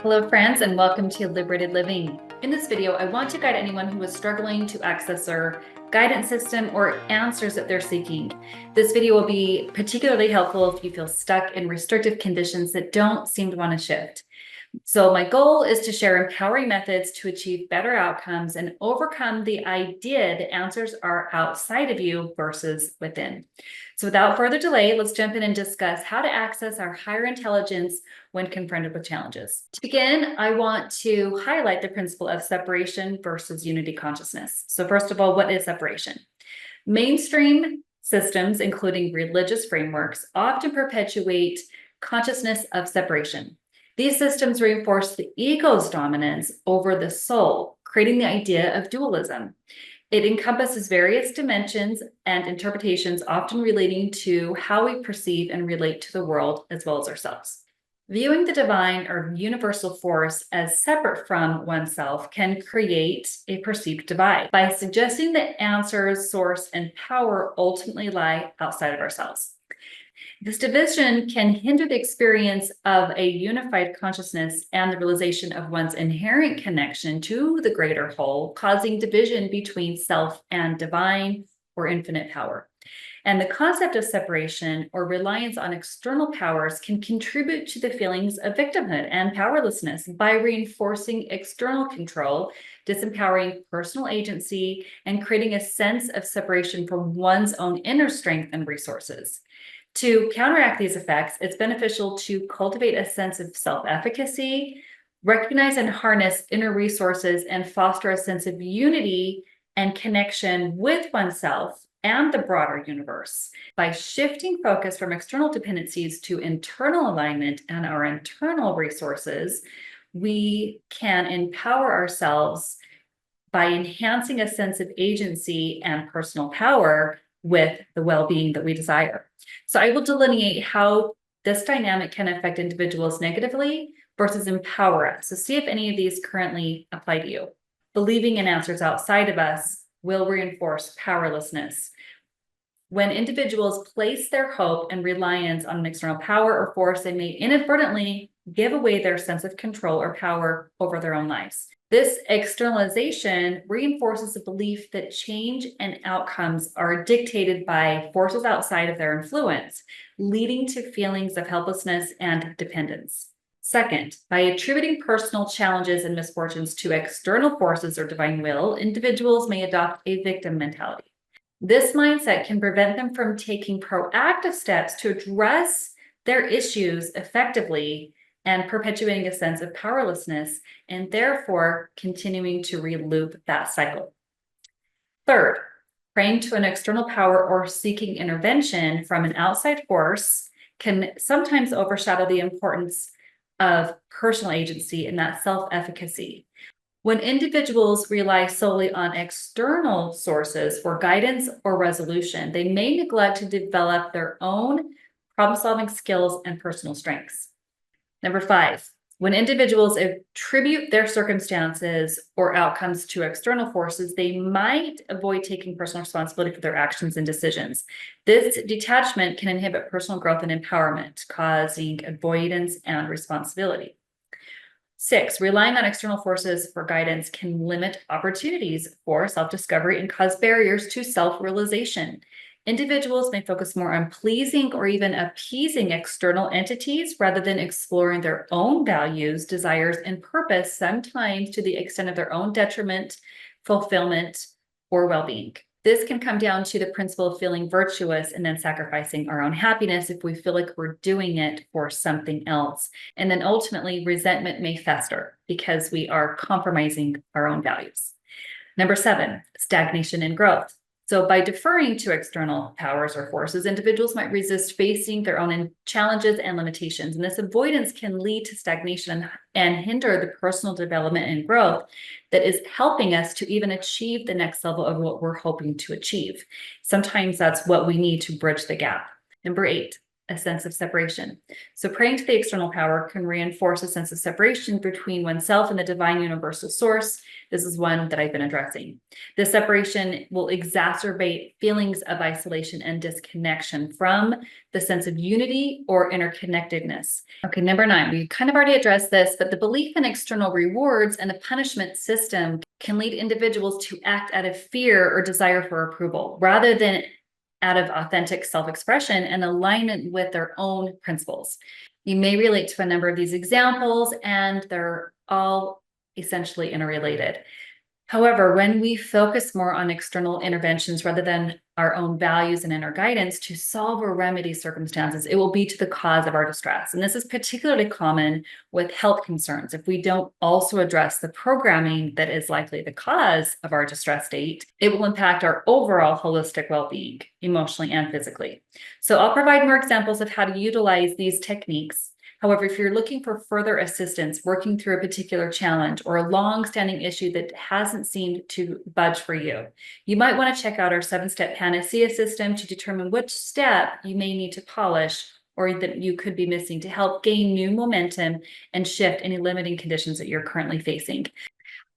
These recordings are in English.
Hello friends, and welcome to Liberated Living. In this video, I want to guide anyone who is struggling to access their guidance system or answers that they're seeking. This video will be particularly helpful if you feel stuck in restrictive conditions that don't seem to want to shift. So my goal is to share empowering methods to achieve better outcomes and overcome the idea that answers are outside of you versus within. So without further delay, let's jump in and discuss how to access our higher intelligence when confronted with challenges. To begin, I want to highlight the principle of separation versus unity consciousness. So first of all, what is separation? Mainstream systems, including religious frameworks, often perpetuate consciousness of separation. These systems reinforce the ego's dominance over the soul, creating the idea of dualism. It encompasses various dimensions and interpretations, often relating to how we perceive and relate to the world as well as ourselves. Viewing the divine or universal force as separate from oneself can create a perceived divide by suggesting that answers, source, and power ultimately lie outside of ourselves. This division can hinder the experience of a unified consciousness and the realization of one's inherent connection to the greater whole, causing division between self and divine or infinite power. And the concept of separation or reliance on external powers can contribute to the feelings of victimhood and powerlessness by reinforcing external control, disempowering personal agency, and creating a sense of separation from one's own inner strength and resources. To counteract these effects, it's beneficial to cultivate a sense of self-efficacy, recognize and harness inner resources, and foster a sense of unity and connection with oneself and the broader universe. By shifting focus from external dependencies to internal alignment and our internal resources, we can empower ourselves by enhancing a sense of agency and personal power with the well-being that we desire. So I will delineate how this dynamic can affect individuals negatively versus empower us. So see if any of these currently apply to you. Believing in answers outside of us will reinforce powerlessness. When individuals place their hope and reliance on an external power or force, they may inadvertently give away their sense of control or power over their own lives. This externalization reinforces the belief that change and outcomes are dictated by forces outside of their influence, leading to feelings of helplessness and dependence. Second, by attributing personal challenges and misfortunes to external forces or divine will, individuals may adopt a victim mentality. This mindset can prevent them from taking proactive steps to address their issues effectively and perpetuating a sense of powerlessness, and therefore continuing to reloop that cycle. Third, praying to an external power or seeking intervention from an outside force can sometimes overshadow the importance of personal agency and that self-efficacy. When individuals rely solely on external sources for guidance or resolution, they may neglect to develop their own problem-solving skills and personal strengths. Number 5, when individuals attribute their circumstances or outcomes to external forces, they might avoid taking personal responsibility for their actions and decisions. This detachment can inhibit personal growth and empowerment, causing avoidance and responsibility. 6, relying on external forces for guidance can limit opportunities for self-discovery and cause barriers to self-realization. Individuals may focus more on pleasing or even appeasing external entities rather than exploring their own values, desires, and purpose, sometimes to the extent of their own detriment, fulfillment, or well-being. This can come down to the principle of feeling virtuous and then sacrificing our own happiness if we feel like we're doing it for something else. And then ultimately, resentment may fester because we are compromising our own values. Number 7, stagnation and growth. So by deferring to external powers or forces, individuals might resist facing their own challenges and limitations. And this avoidance can lead to stagnation and hinder the personal development and growth that is helping us to even achieve the next level of what we're hoping to achieve. Sometimes that's what we need to bridge the gap. Number 8, a sense of separation. So praying to the external power can reinforce a sense of separation between oneself and the divine universal source. This is one that I've been addressing. This separation will exacerbate feelings of isolation and disconnection from the sense of unity or interconnectedness. Okay, number 9, we kind of already addressed this, but the belief in external rewards and the punishment system can lead individuals to act out of fear or desire for approval, rather than out of authentic self-expression and alignment with their own principles. You may relate to a number of these examples, and they're all essentially interrelated. However, when we focus more on external interventions rather than our own values and inner guidance to solve or remedy circumstances, it will be to the cause of our distress. And this is particularly common with health concerns. If we don't also address the programming that is likely the cause of our distress state, it will impact our overall holistic well-being, emotionally and physically. So I'll provide more examples of how to utilize these techniques. However, if you're looking for further assistance working through a particular challenge or a long-standing issue that hasn't seemed to budge for you, you might want to check out our 7-step panacea system to determine which step you may need to polish or that you could be missing to help gain new momentum and shift any limiting conditions that you're currently facing.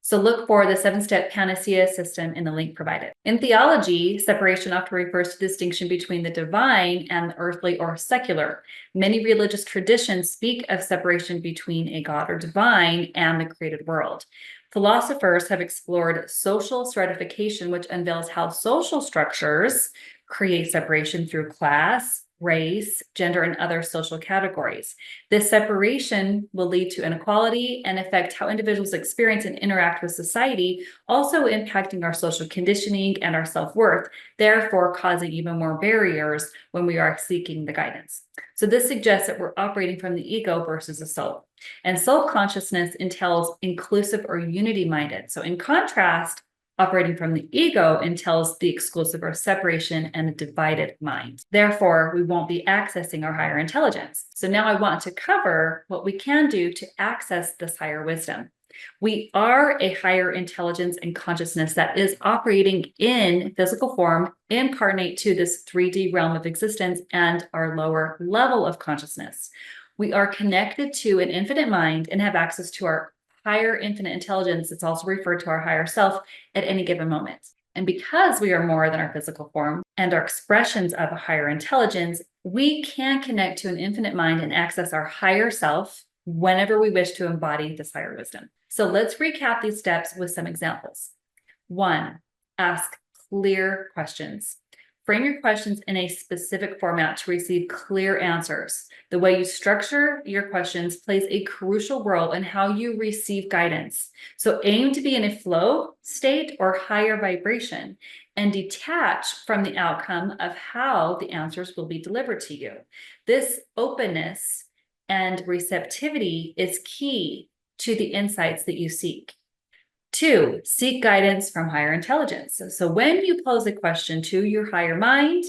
So look for the 7-step panacea system in the link provided. In theology, separation often refers to the distinction between the divine and the earthly or secular. Many religious traditions speak of separation between a God or divine and the created world. Philosophers have explored social stratification, which unveils how social structures create separation through class, race, gender, and other social categories. This separation will lead to inequality and affect how individuals experience and interact with society, also impacting our social conditioning and our self-worth, therefore causing even more barriers when we are seeking the guidance. So this suggests that we're operating from the ego versus the soul. And soul consciousness entails inclusive or unity-minded. So in contrast, operating from the ego entails the exclusive or separation and a divided mind. Therefore, we won't be accessing our higher intelligence. So now I want to cover what we can do to access this higher wisdom. We are a higher intelligence and consciousness that is operating in physical form, incarnate to this 3D realm of existence and our lower level of consciousness. We are connected to an infinite mind and have access to our higher infinite intelligence. It's also referred to our higher self at any given moment. And because we are more than our physical form and our expressions of a higher intelligence, we can connect to an infinite mind and access our higher self whenever we wish to embody this higher wisdom. So let's recap these steps with some examples. 1, ask clear questions. Frame your questions in a specific format to receive clear answers. The way you structure your questions plays a crucial role in how you receive guidance. So aim to be in a flow state or higher vibration and detach from the outcome of how the answers will be delivered to you. This openness and receptivity is key to the insights that you seek. 2, seek guidance from higher intelligence. So when you pose a question to your higher mind,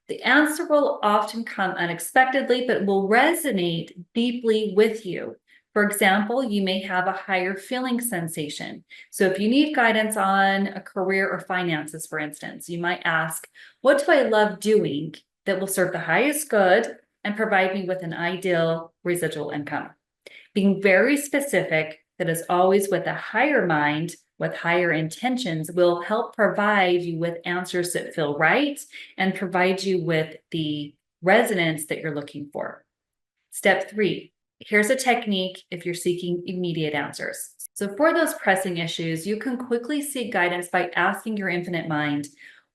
the answer will often come unexpectedly, but will resonate deeply with you. For example, you may have a higher feeling sensation. So if you need guidance on a career or finances, for instance, you might ask, what do I love doing that will serve the highest good and provide me with an ideal residual income? Being very specific, that is always with a higher mind, with higher intentions, will help provide you with answers that feel right and provide you with the resonance that you're looking for. Step 3, here's a technique if you're seeking immediate answers. So for those pressing issues, you can quickly seek guidance by asking your infinite mind,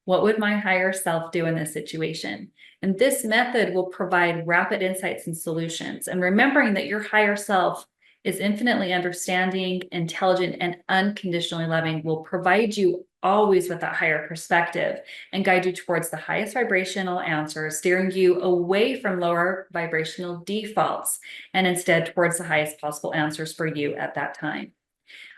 what would my higher self do in this situation? And this method will provide rapid insights and solutions. And remembering that your higher self is infinitely understanding, intelligent, and unconditionally loving will provide you always with that higher perspective and guide you towards the highest vibrational answers, steering you away from lower vibrational defaults and instead towards the highest possible answers for you at that time.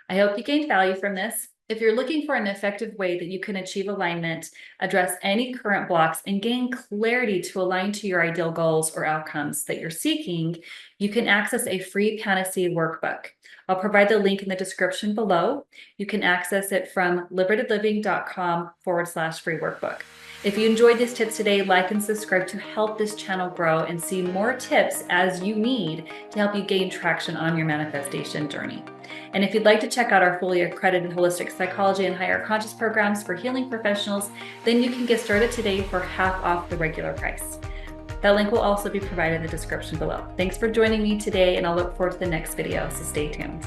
I hope you gained value from this. If you're looking for an effective way that you can achieve alignment, address any current blocks, and gain clarity to align to your ideal goals or outcomes that you're seeking, you can access a free Panacea workbook. I'll provide the link in the description below. You can access it from liberatedliving.com/free workbook. If you enjoyed these tips today, like and subscribe to help this channel grow and see more tips as you need to help you gain traction on your manifestation journey. And if you'd like to check out our fully accredited holistic psychology and higher conscious programs for healing professionals, then you can get started today for half off the regular price. That link will also be provided in the description below. Thanks for joining me today, and I'll look forward to the next video, so stay tuned.